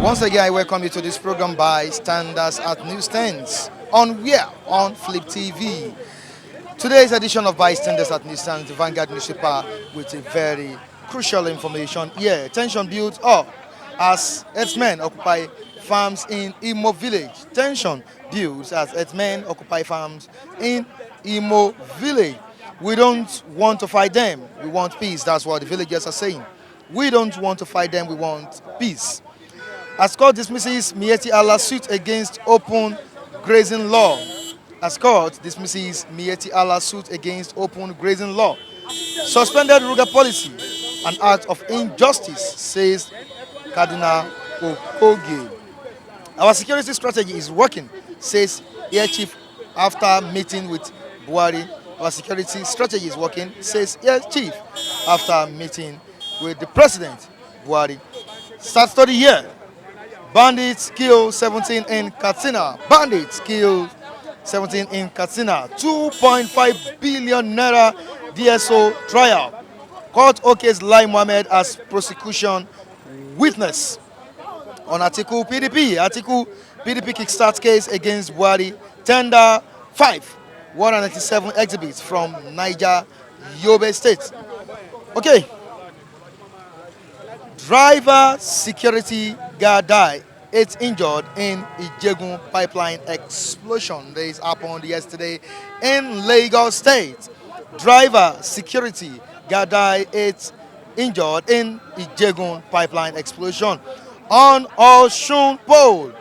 Once again, I welcome you to this program by Standards at Newsstands on Flip TV. Today's edition of Bystanders at Newsstands, the Vanguard newspaper, with a very crucial information. Yeah, tension builds up as Herdsmen occupy farms in Imo village. Tension builds as Herdsmen occupy farms in Imo village. We don't want to fight them. We want peace. That's what the villagers are saying. We don't want to fight them. We want peace. As court dismisses Mieti Allah's suit against open grazing law. As court dismisses Mieti Allah's suit against open grazing law. Suspended Ruga policy, an act of injustice, says Cardinal Okogie. Our security strategy is working, says Air Chief after meeting with Buhari. Our security strategy is working, says Air Chief after meeting with the President Buhari. Start study here. Bandits kill 17 in Katsina. Bandits kill 17 in Katsina. 2.5 billion naira DSO trial. Court okays Lai Mohammed as prosecution witness. On Article PDP kickstart case against Buhari. Tender 5. 197 exhibits from Niger, Yobe State. Okay. Driver security guard died. 8 injured in Ijegun pipeline explosion. This happened yesterday in Lagos State. Driver security guard died. 8 injured in Ijegun pipeline explosion. On Osun Pole,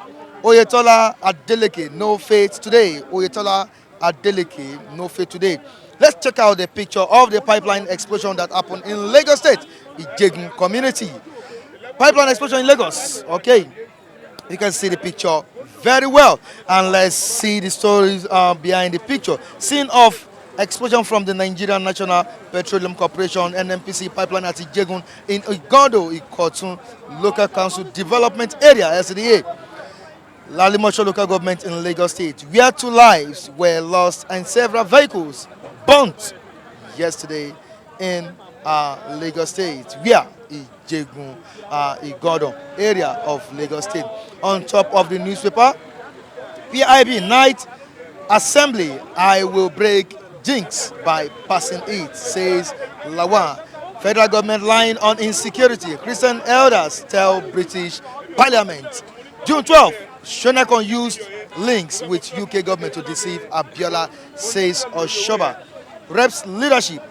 Oyetola Adeleke, no faith today. Oyetola Adeleke, no faith today. Let's check out the picture of the pipeline explosion that happened in Lagos State, Ijegun community. Pipeline explosion in Lagos. Okay, you can see the picture very well, and let's see the stories behind the picture. Scene of explosion from the Nigerian National Petroleum Corporation (NNPC) pipeline at Ijegun in Igodo, Ikotun Local Council Development Area (SDA). Lalimosho Local Government in Lagos State, where 2 lives were lost and several vehicles burnt yesterday in Lagos State, where Ijegun, Igodo area of Lagos State. On top of the newspaper, PIB night assembly, I will break jinx by passing it, says Lawan. Federal government line on insecurity. Christian elders tell British Parliament. June 12th, Shonekon used links with UK government to deceive Abiola, says Oshoba. Reps leadership,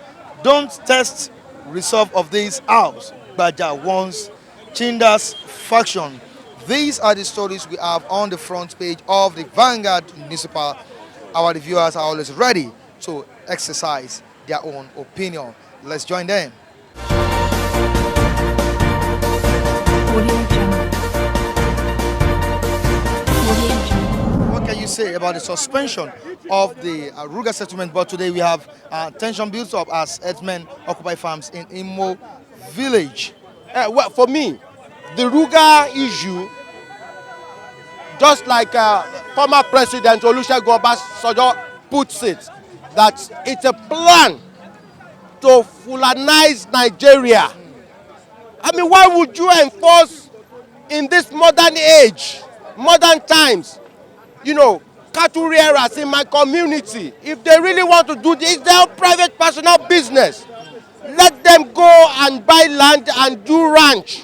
don't test resolve of this house. Baja warns Chinda's faction. These are the stories we have on the front page of the Vanguard newspaper. Our reviewers are always ready to exercise their own opinion. Let's join them. What can you say about the suspension of the Ruga settlement? But today we have tension built up as Herdsmen occupy farms in Imo village. Well, for me, the Ruga issue, just like former President Olusegun Obasanjo puts it, that it's a plan to Fulanize Nigeria. I mean, why would you enforce in this modern age, modern times, cattle rearers in my community? If they really want to do this, it's their private personal business. Let them go and buy land and do ranch.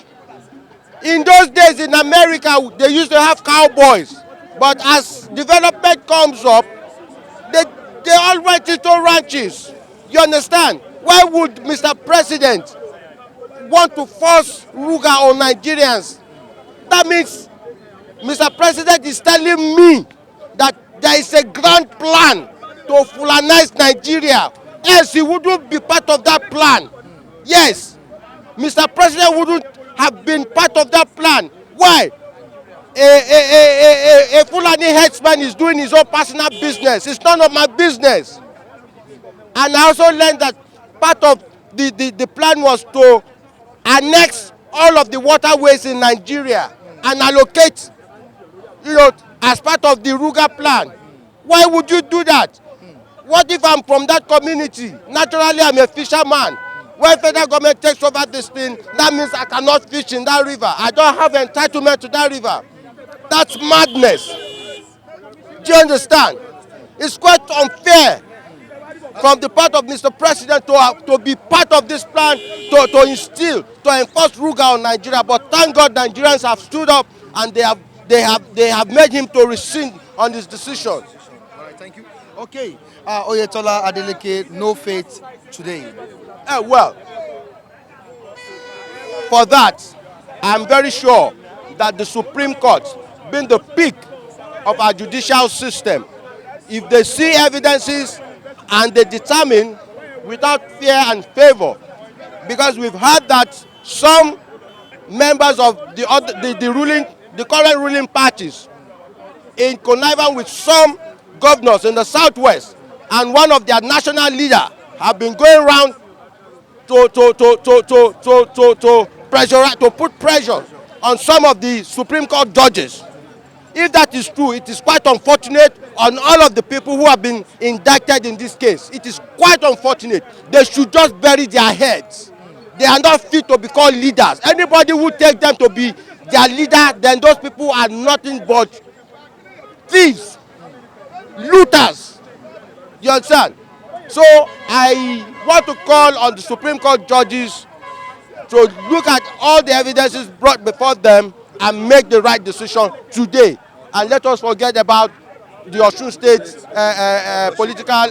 In those days in America, they used to have cowboys. But as development comes up, they all went into ranches. You understand? Why would Mr. President want to force Ruga on Nigerians? That means Mr. President is telling me that there is a grand plan to Fulanize Nigeria. Else he wouldn't be part of that plan. Yes, Mr. President wouldn't have been part of that plan. Why? A Fulani herdsman is doing his own personal business. It's none of my business. And I also learned that part of the plan was to annex all of the waterways in Nigeria and allocate, as part of the Ruga plan. Why would you do that? What if I'm from that community? Naturally, I'm a fisherman. When federal government takes over this thing, that means I cannot fish in that river. I don't have entitlement to that river. That's madness. Do you understand? It's quite unfair from the part of Mr. President to be part of this plan to instill, to enforce Ruga on Nigeria. But thank God Nigerians have stood up and they have made him to rescind on his decision. All right, thank you. Okay, Oyetola Adeleke, no faith today. Well, for that, I'm very sure that the Supreme Court, being the peak of our judicial system, if they see evidences and they determine without fear and favor, because we've heard that some members of the current ruling parties, in connivance with some governors in the southwest and one of their national leader, have been going around to pressure, to put pressure on some of the Supreme Court judges. If that is true, it is quite unfortunate on all of the people who have been indicted in this case. It is quite unfortunate. They should just bury their heads. They are not fit to be called leaders. Anybody who takes them to be their leader, then those people are nothing but thieves, looters. You understand? So I want to call on the Supreme Court judges to look at all the evidences brought before them and make the right decision today. And let us forget about the Osun State political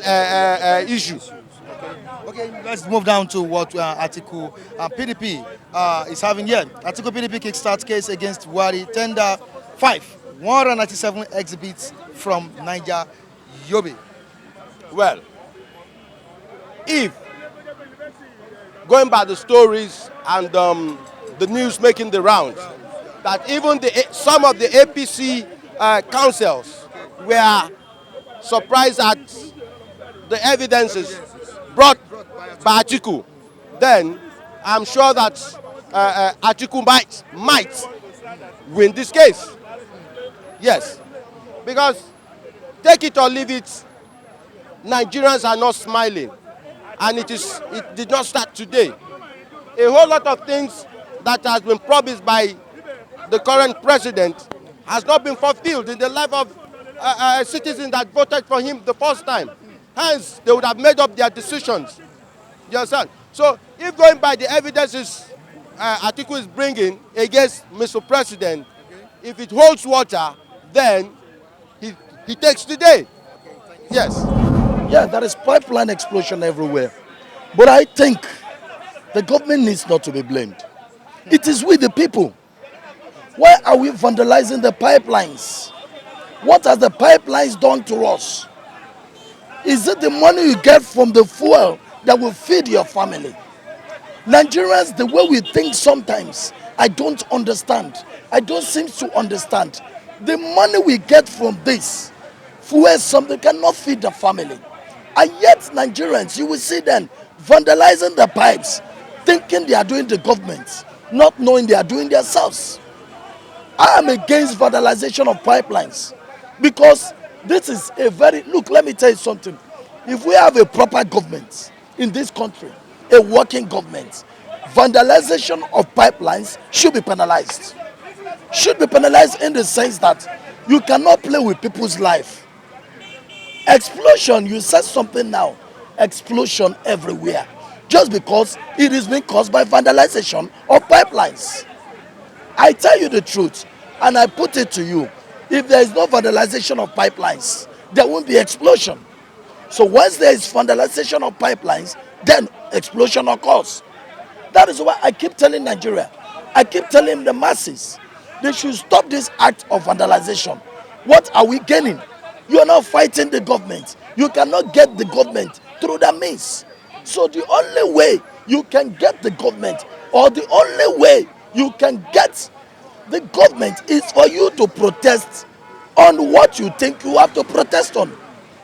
issue. Okay, let's move down to what Article PDP is having here. Article PDP kickstart case against Wari, tender 197 exhibits from Niger, Yobe. Well, if going by the stories and the news making the rounds, that even some of the APC councils were surprised at the evidences brought by Atiku, then I'm sure that Atiku might win this case. Yes, because take it or leave it, Nigerians are not smiling, and it did not start today. A whole lot of things that has been promised by the current president has not been fulfilled in the life of citizens that voted for him the first time. Hence, they would have made up their decisions. You understand? So, if going by the evidences Atiku is bringing against Mr. President, if it holds water, then he takes the day. Yes. Yeah, there is pipeline explosion everywhere. But I think the government needs not to be blamed. It is we the people. Why are we vandalizing the pipelines? What has the pipelines done to us? Is it the money you get from the fuel that will feed your family? Nigerians, the way we think sometimes, I don't understand. I don't seem to understand. The money we get from this fuel something cannot feed the family. And yet Nigerians, you will see them vandalizing the pipes, thinking they are doing the government, not knowing they are doing themselves. I am against vandalization of pipelines because this is a very, look, let me tell you something. If we have a proper government in this country, a working government, vandalization of pipelines should be penalized. Should be penalized in the sense that you cannot play with people's life. Explosion, you said something now, explosion everywhere, just because it is being caused by vandalization of pipelines. I tell you the truth, and I put it to you, if there is no vandalization of pipelines, there won't be explosion. So once there is vandalization of pipelines, then explosion occurs. That is why I keep telling Nigeria, I keep telling the masses, they should stop this act of vandalization. What are we gaining? You are not fighting the government. You cannot get the government through that means. So the only way you can get the government, or the only way you can get the government, is for you to protest on what you think you have to protest on,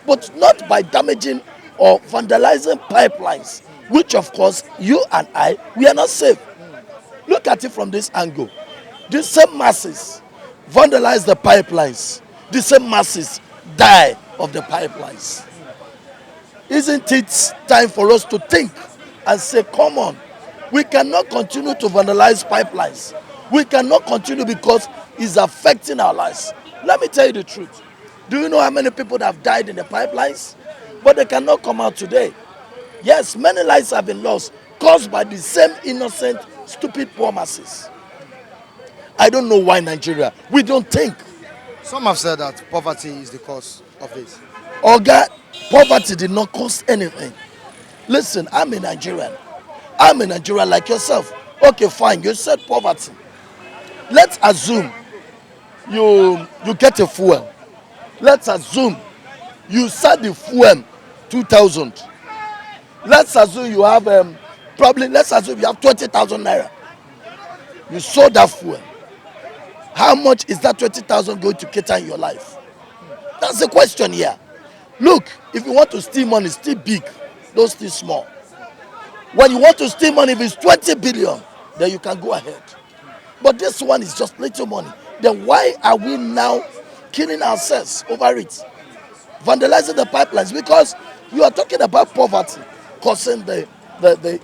but not by damaging or vandalizing pipelines, which of course you and I, we are not safe. Look at it from this angle. The same masses vandalize the pipelines. The same masses die of the pipelines. Isn't it time for us to think and say, come on, We cannot continue to vandalize pipelines. We cannot continue because it's affecting our lives. Let me tell you the truth. Do you know how many people that have died in the pipelines? But they cannot come out today. Yes, many lives have been lost caused by the same innocent, stupid poor masses. I don't know why Nigeria. We don't think. Some have said that poverty is the cause of this. Oga, poverty did not cost anything. Listen, I'm a Nigerian. I'm a Nigerian like yourself. Okay, fine. You said poverty. Let's assume you get a fuel. Let's assume you sell the fuel 2,000. Let's assume you have probably let's assume you have 20,000 naira. You sold that fuel. How much is that 20,000 going to cater in your life? That's the question here. Look, if you want to steal money, steal big. Don't steal small. When you want to steal money, if it's 20 billion, then you can go ahead. But this one is just little money. Then why are we now killing ourselves over it? Vandalizing the pipelines because you are talking about poverty causing the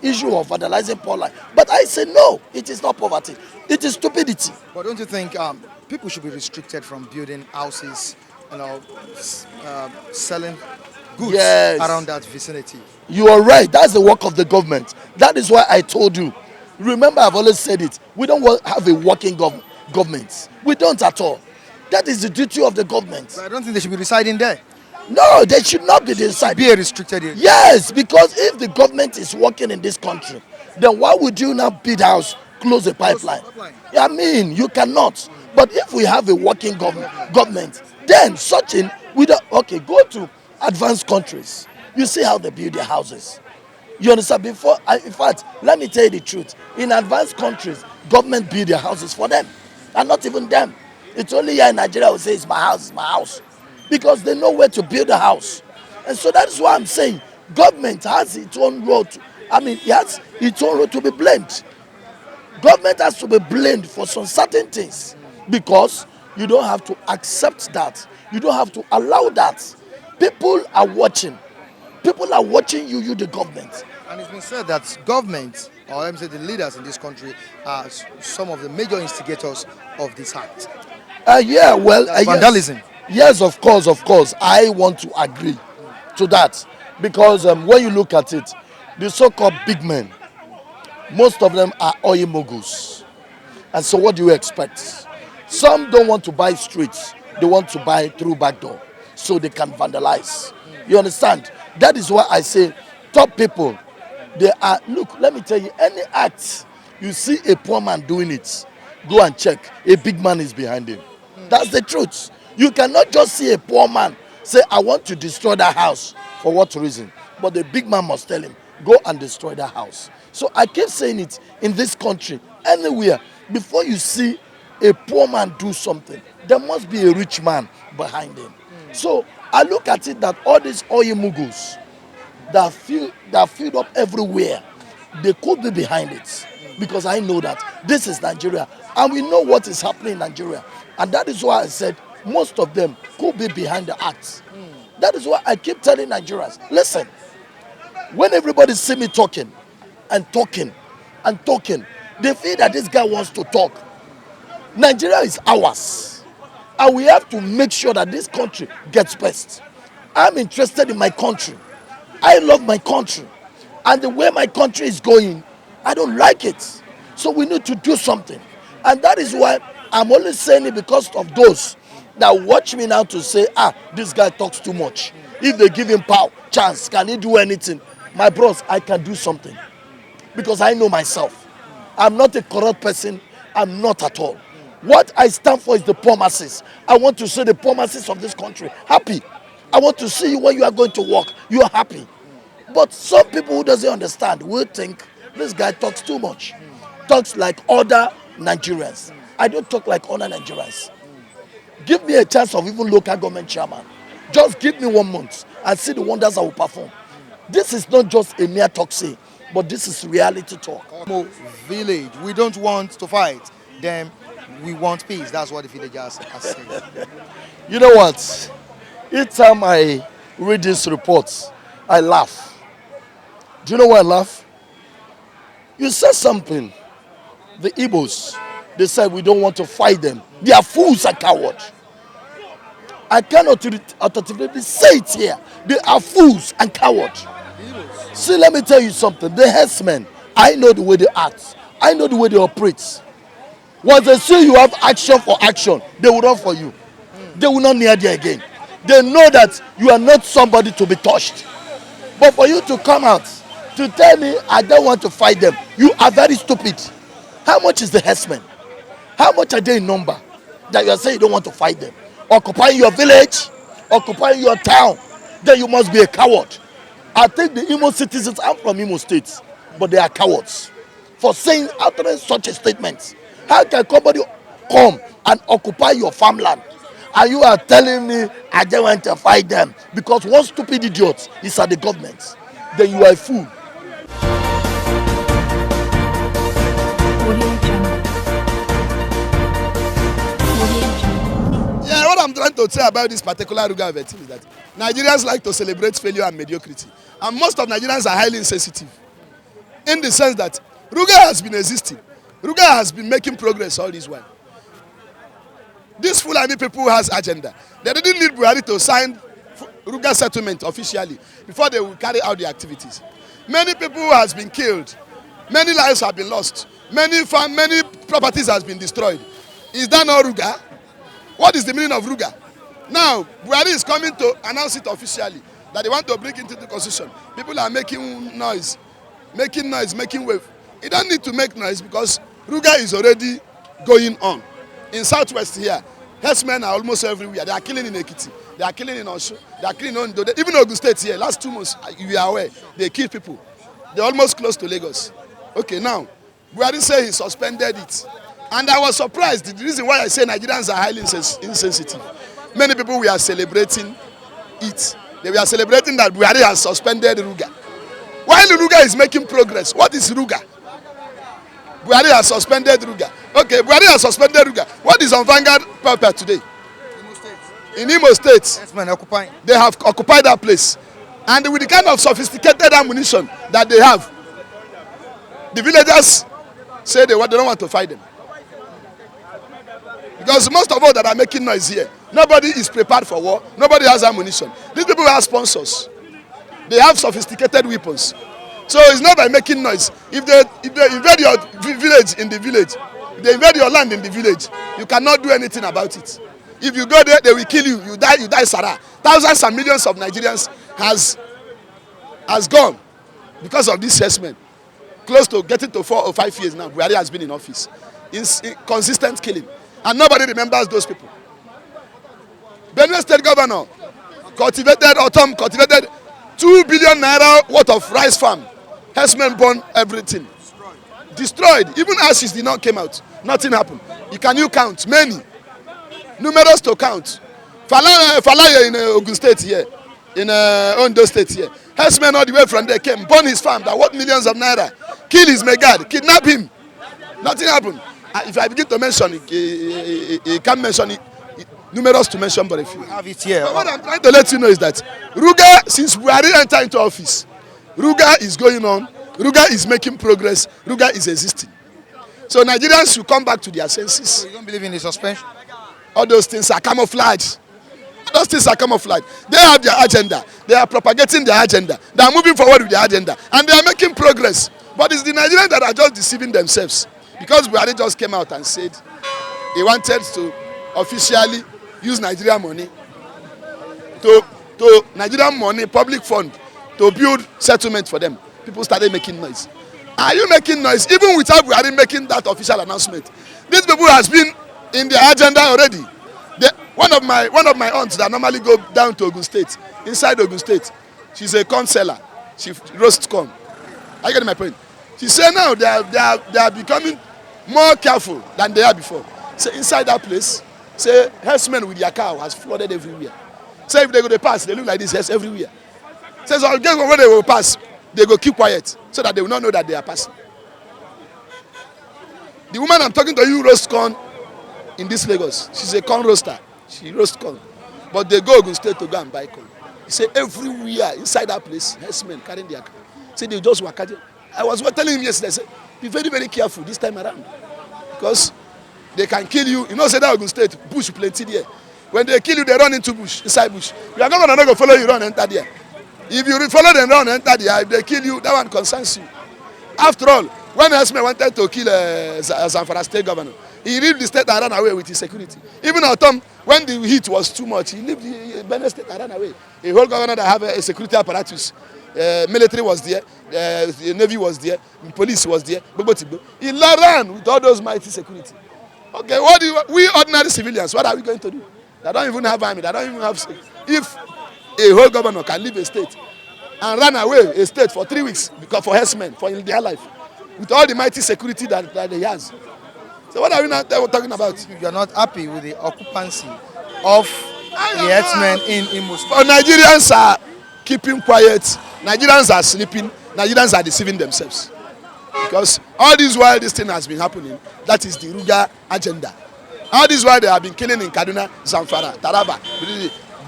issue of vandalizing pipeline. But I say no, it is not poverty. It is stupidity. But don't you think people should be restricted from building houses, selling goods around Yes, that vicinity? you are right. That's the work of the government. That is why I told you. Remember, I've always said it. We don't have a working government. We don't at all. That is the duty of the government. But I don't think they should be residing there. No, they should not be It should decided. be a restricted area. Yes, because if the government is working in this country, then why would you now build house, close the pipeline? pipeline. I mean, you cannot. But if we have a working government, then such in we don't. Okay, go to advanced countries. You see how they build their houses. You understand? In fact, let me tell you the truth. In advanced countries, government build their houses for them, and not even them. It's only here in Nigeria who say it's my house, it's my house, because they know where to build a house. And so that is why I'm saying government has its own role. I mean, it has its own role to be blamed. Government has to be blamed for some certain things because you don't have to accept that. You don't have to allow that. People are watching. People are watching you, the government. And it's been said that government, or let me say the leaders in this country, are some of the major instigators of this act. Yeah, well, That's vandalism. Yes, of course, of course. I want to agree to that because when you look at it, the so-called big men, most of them are oil moguls. And so what do you expect? Some don't want to buy streets. They want to buy through back door so they can vandalize. You understand? That is why I say top people, they are, look, let me tell you, any act, you see a poor man doing it, go and check. A big man is behind him. That's the truth. You cannot just see a poor man say, I want to destroy that house. For what reason? But the big man must tell him, go and destroy that house. So I keep saying it in this country, anywhere, before you see a poor man do something, there must be a rich man behind him. So I look at it that all these oil muggles that filled up everywhere, they could be behind it. Because I know that this is Nigeria and we know what is happening in Nigeria. And that is why I said most of them could be behind the acts. That is why I keep telling Nigerians, listen, when everybody see me talking and talking and talking, they feel that this guy wants to talk. Nigeria is ours. And we have to make sure that this country gets best. I'm interested in my country. I love my country. And the way my country is going, I don't like it. So we need to do something. And that is why I'm only saying it because of those that watch me now to say, this guy talks too much. If they give him power, chance, can he do anything? My bros, I can do something. Because I know myself. I'm not a corrupt person. I'm not at all. What I stand for is the poor masses. I want to see the poor masses of this country happy. I want to see you when you are going to work, you are happy. But some people who doesn't understand will think this guy talks too much. Talks like other Nigerians. I don't talk like other Nigerians. Give me a chance of even local government chairman. Just give me 1 month and see the wonders I will perform. This is not just a mere talk say, but this is reality talk. Village, we don't want to fight. Then we want peace. That's what the villagers are saying. You know what? Each time I read these reports, I laugh. Do you know why I laugh? You said something. The Igbos, they said we don't want to fight them. They are fools and cowards. I cannot authoritatively say it here. They are fools and cowards. See, let me tell you something. The herdsmen, I know the way they act. I know the way they operate. Once they see you have action for action, they will run for you. They will not near there again. They know that you are not somebody to be touched. But for you to come out to tell me I don't want to fight them, you are very stupid. How much is the herdsmen? How much are they in number that you are saying you don't want to fight them? Occupying your village, occupying your town, then you must be a coward. I think the Imo citizens are from Imo State, but they are cowards for saying, uttering such a statement. How can somebody come and occupy your farmland and you are telling me I don't want to fight them because one stupid idiot is at the government? Then you are a fool. Yeah, what I'm trying to say about this particular Ruga vetting is that Nigerians like to celebrate failure and mediocrity. And most of Nigerians are highly insensitive. In the sense that Ruga has been existing. Ruga has been making progress all this while. These Fulani people has agenda. They didn't need Buhari to sign Ruga settlement officially before they will carry out the activities. Many people has been killed. Many lives have been lost. Many properties has been destroyed. Is that not Ruga? What is the meaning of Ruga? Now, Buhari is coming to announce it officially that they want to bring it into the constitution. People are making noise, making wave. You don't need to make noise because Ruga is already going on. In southwest here, herdsmen are almost everywhere. They are killing in Ekiti, they are killing in Osho, they are killing in Ondo. Even Ogun State here, last 2 months, you are aware, they kill people. They're almost close to Lagos. Okay, now, Buhari say he suspended it. And I was surprised. The reason why I say Nigerians are highly insensitive. Many people were celebrating it. They were celebrating that Buhari has suspended Ruga. While Ruga is making progress, what is Ruga? Buhari has suspended Ruga. Okay, Buhari has suspended Ruga. What is on Vanguard paper today? In Imo State. They have occupied that place. And with the kind of sophisticated ammunition that they have, the villagers say they don't want to fight them. Because most of all that are making noise here, nobody is prepared for war. Nobody has ammunition. These people have sponsors. They have sophisticated weapons. So it's not by making noise. If they invade your village in the village, if they invade your land in the village, you cannot do anything about it. If you go there, they will kill you. You die, Sarah. Thousands and millions of Nigerians has gone because of this herdsmen. Close to getting to 4 or 5 years now, Buhari has been in office. In consistent killing. And nobody remembers those people. Benue State Governor cultivated 2 billion naira worth of rice farm. Herdsmen burned everything. Destroyed. Even ashes did not come out. Nothing happened. Can you count? Many. Numerous to count. Falaye in Ogun State here. In Ondo State here. Herdsmen all the way from there came, burn his farm that worth millions of naira. Kill his megad. Kidnap him. Nothing happened. If I begin to mention it, he can't mention it. Numerous to mention, but a few. Have it here. But what I'm trying to let you know is that Ruga, since Buhari entered into office, Ruga is going on. Ruga is making progress. Ruga is existing. So Nigerians should come back to their senses. So you don't believe in the suspension? All those things are camouflage. Those things are camouflage. They have their agenda. They are propagating their agenda. They are moving forward with their agenda. And they are making progress. But it's the Nigerians that are just deceiving themselves. Because Buhari just came out and said he wanted to officially use Nigerian money to Nigerian money, public fund, to build settlement for them. People started making noise. Are you making noise? Even without Buhari making that official announcement. These people has been in their agenda already. One of my aunts that normally go down to Ogun State, inside Ogun State, she's a corn seller. She roasts corn. Are you getting my point? She said now they are becoming more careful than they are before. So inside that place, say herdsmen with their cow has flooded everywhere. Say if they go to pass, they look like this herds everywhere. Says so again when they will pass, they go keep quiet so that they will not know that they are passing. The woman I'm talking to you roast corn in this Lagos. She's a corn roaster. She roasts corn. But they go Ogun State to go and buy corn. He say everywhere inside that place, herdsmen carrying their cow. Say they just waka. I was telling him yesterday, I said, be very, very careful this time around. Because they can kill you. You know, say that Ogun State, bush plenty there. When they kill you, they run into bush, inside bush. Your governor not going to follow you, run, enter there. If you follow them, run, enter there. If they kill you, that one concerns you. After all, when Herdsmen wanted to kill Zamfara state governor, he left the state and ran away with his security. Even at Tom, when the heat was too much, he left the Benin state and ran away. A whole governor that have a security apparatus. Military was there, the navy was there, the police was there. He ran with all those mighty security. Okay, we ordinary civilians, what are we going to do? They don't even have army, they don't even have... If a whole governor can leave a state and run away a state for 3 weeks because for herdsmen, for their life, with all the mighty security that he has. So what are we not talking about? You are not happy with the occupancy of the herdsmen in Imo State. But Nigerians are keeping quiet, Nigerians are sleeping, Nigerians are deceiving themselves. Because all this while this thing has been happening, that is the Ruga agenda. All this while they have been killing in Kaduna, Zamfara, Taraba,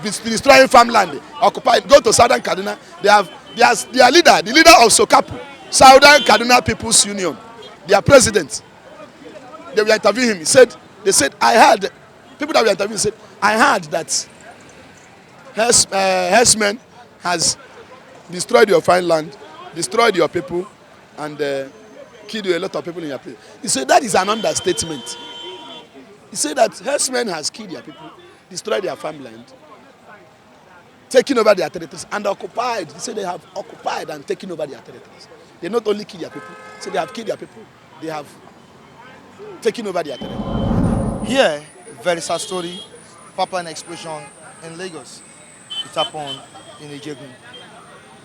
destroying farmland, occupied. Go to southern Kaduna, their leader, the leader of Sokapu, Southern Kaduna People's Union, their president. They were interviewing him. They said, I heard, people that were interviewing said, I heard that Herdsmen has destroyed your fine land, destroyed your people, and killed a lot of people in your place. He said that is an understatement. He said that Herdsmen has killed their people, destroyed their farmland, taken over their territories, and occupied. He said they have occupied and taken over their territories. They not only kill their people, so they have killed their people, they have taken over their territory. Here, very sad story, pipeline explosion in Lagos. It happened in Ijegun.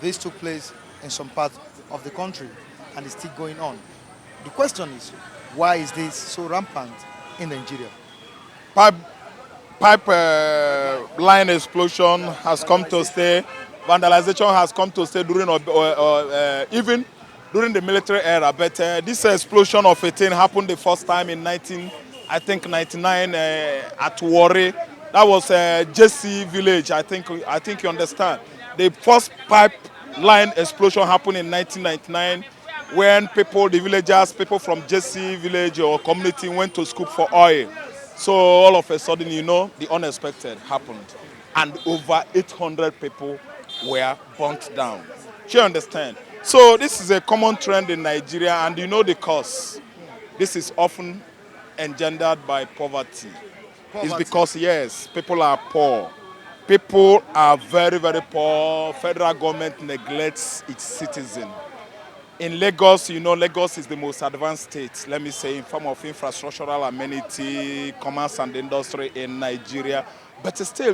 This took place in some parts of the country and it's still going on. The question is, why is this so rampant in Nigeria? Pipe line explosion has come to stay. Vandalization has come to stay during even during the military era. But this explosion of a thing happened the first time in 1999 at Warri. That was JC village. I think you understand. The first pipe line explosion happened in 1999 when the villagers, people from JC village or community went to scoop for oil. So all of a sudden, the unexpected happened. And over 800 people were burnt down. Do you understand? So this is a common trend in Nigeria, and you know the cause. This is often engendered by poverty. It's because, yes, people are poor. People are very, very poor. Federal government neglects its citizen. In Lagos, Lagos is the most advanced state, let me say, in form of infrastructural amenity, commerce and industry in Nigeria. But still,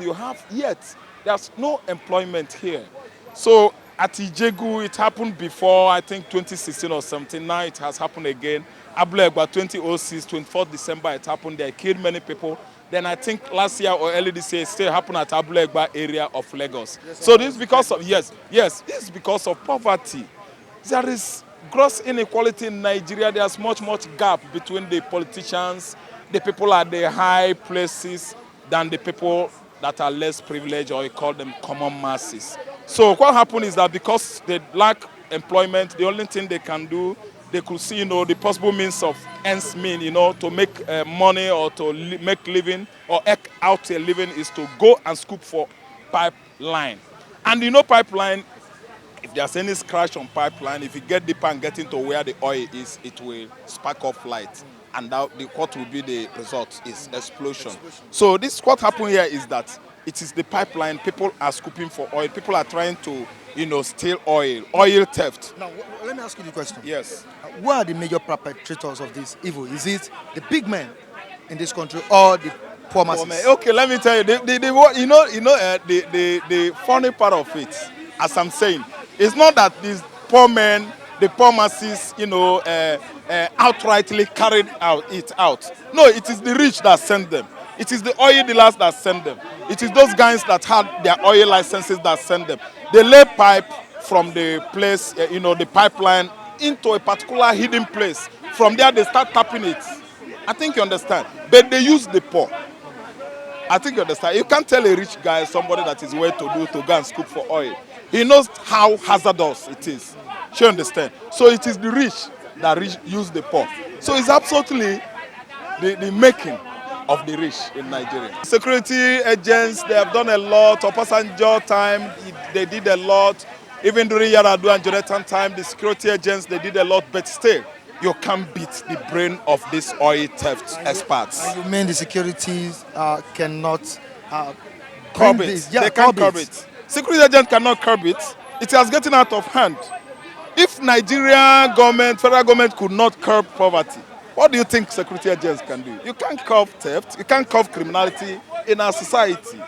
there's no employment here. So at Ijegu, it happened before, I think 2016 or something. Now it has happened again. Abulegba 2006, 24th December, it happened. They killed many people. Then I think last year or early this year, it still happened at Abulegba area of Lagos. So this is because of, this is because of poverty. There is gross inequality in Nigeria. There's much gap between the politicians, the people at the high places, than the people that are less privileged, or you call them common masses. So what happened is that because they lack employment, the only thing they can do, they could see, the possible means of ends mean, to make money or to make living or eke out a living is to go and scoop for pipeline. And pipeline, if there's any scratch on pipeline, if you get deeper and get into where the oil is, it will spark off light. And what will be the result is explosion. So what happened here is that it is the pipeline. People are scooping for oil. People are trying to, steal oil theft. Now, let me ask you the question. Yes. Who are the major perpetrators of this evil? Is it the big men in this country or the poor masses? Okay, let me tell you. The funny part of it, as I'm saying, it's not that these poor men, the poor masses, outrightly carried it out. No, it is the rich that send them. It is the oil dealers that send them. It is those guys that had their oil licenses that send them. They lay pipe from the place, the pipeline, into a particular hidden place. From there, they start tapping it. I think you understand. But they use the poor. I think you understand. You can't tell a rich guy, somebody that is well-to-do, to go and scoop for oil. He knows how hazardous it is. You understand? So it is the rich that use the poor. So it's absolutely the making of the rich in Nigeria. Security agents, they have done a lot. Obasanjo time, they did a lot. Even during Yar'Adua and Jonathan time, the security agents, they did a lot. But still, you can't beat the brain of these oil theft experts. And you mean the securities cannot Curb bring it. this? Yeah, They can't curb it. Security agent cannot curb it. It has gotten out of hand. If Nigerian government, federal government could not curb poverty, what do you think security agents can do? You can't curb theft. You can't curb criminality in our society.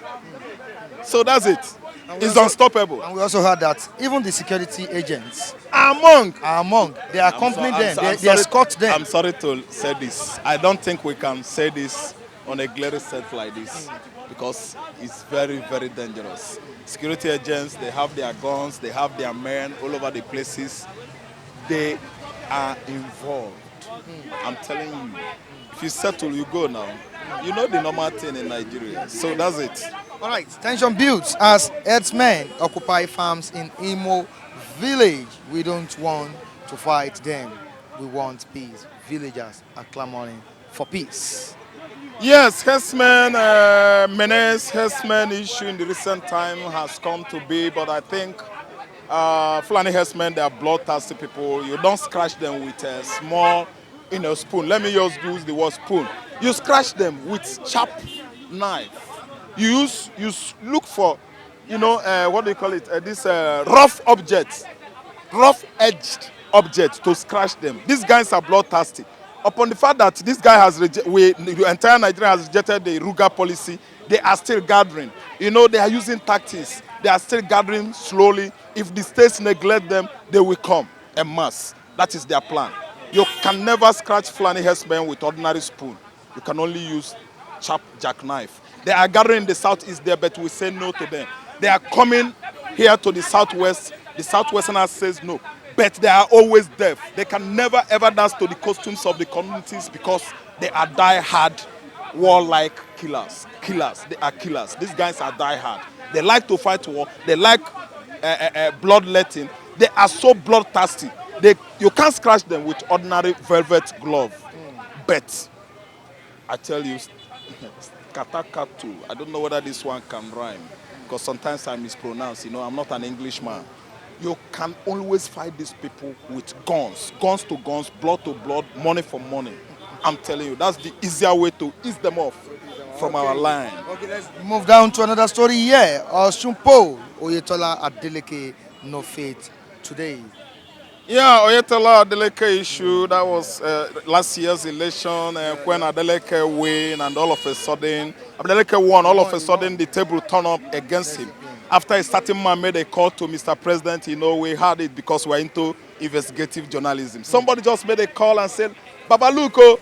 So that's it. It's unstoppable. And we also heard that even the security agents Among are among. They accompany them. They sorry- escort them. I'm sorry to say this. I don't think we can say this on a glaring set like this because it's very, very dangerous. Security agents, they have their guns, they have their men all over the places. They are involved. I'm telling you. If you settle, you go now. You know the normal thing in Nigeria. So that's it. All right, tension builds as herdsmen occupy farms in Imo village. We don't want to fight them. We want peace. Villagers are clamoring for peace. Yes, Herdsmen, Herdsmen issue in the recent time has come to be, but I think Fulani Herdsmen, they are bloodthirsty people. You don't scratch them with a small, spoon. Let me just use the word spoon. You scratch them with sharp knife. You look for, what do you call it? This rough objects, rough-edged objects to scratch them. These guys are bloodthirsty. Upon the fact that this guy has the entire Nigeria has rejected the Ruga policy, they are still gathering. They are using tactics. They are still gathering slowly. If the states neglect them, they will come en masse. That is their plan. You can never scratch Fulani herdsmen with ordinary spoon. You can only use sharp jackknife. They are gathering in the southeast there, but we say no to them. They are coming here to the southwest. The southwesterners says no. But they are always deaf. They can never ever dance to the costumes of the communities because they are die-hard, warlike killers. They are killers. These guys are die-hard. They like to fight war. They like bloodletting. They are so bloodthirsty. You can't scratch them with ordinary velvet glove. But I tell you, katakatu. I don't know whether this one can rhyme because sometimes I mispronounce. I'm not an Englishman. You can always fight these people with guns to guns, blood to blood, money for money. I'm telling you, that's the easier way to ease them off from our line. Okay, let's move down to another story here. Osunpo Oyetola Adeleke no faith today. Yeah, Oyetola Adeleke issue, that was last year's election when Adeleke win and all of a sudden, Adeleke won, all of a sudden the table turned up against him. After a certain man made a call to Mr. President, we had it because we're into investigative journalism. Somebody just made a call and said, Babaluko,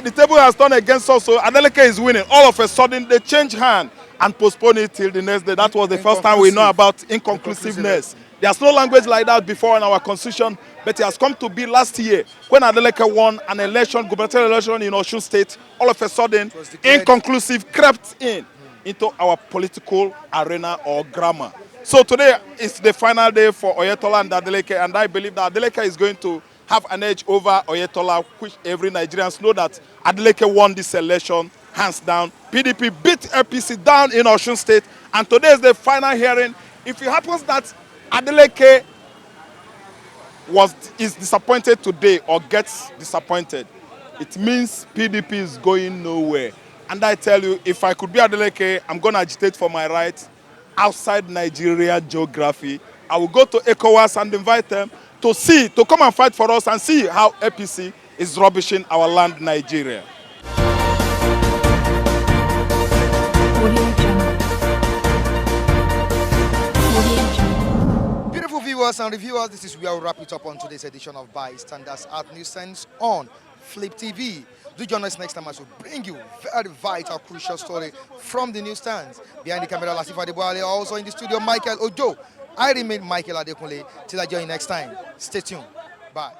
the table has turned against us, so Adeleke is winning. All of a sudden, they change hand and postpone it till the next day. That was the first time we know about inconclusiveness. There's no language like that before in our constitution, but it has come to be last year when Adeleke won an election, gubernatorial election in Osun State. All of a sudden, inconclusive crept into our political arena or grammar. So today is the final day for Oyetola and Adeleke, and I believe that Adeleke is going to have an edge over Oyetola, which every Nigerians know that Adeleke won this election, hands down. PDP beat APC down in Osun State, and today is the final hearing. If it happens that Adeleke is disappointed today or gets disappointed, it means PDP is going nowhere. And I tell you, if I could be Adeleke, I'm going to agitate for my rights outside Nigeria geography. I will go to ECOWAS and invite them to come and fight for us and see how APC is rubbishing our land, Nigeria. Beautiful viewers and reviewers, this is where we wrap it up on today's edition of Bystanders at News Sense on Flip TV. Do join us next time as we bring you very vital, crucial story from the newsstands. Behind the camera, Lasifa Deboale, also in the studio, Michael Ojo. I remain Michael Adekunle. Till I join you next time. Stay tuned. Bye.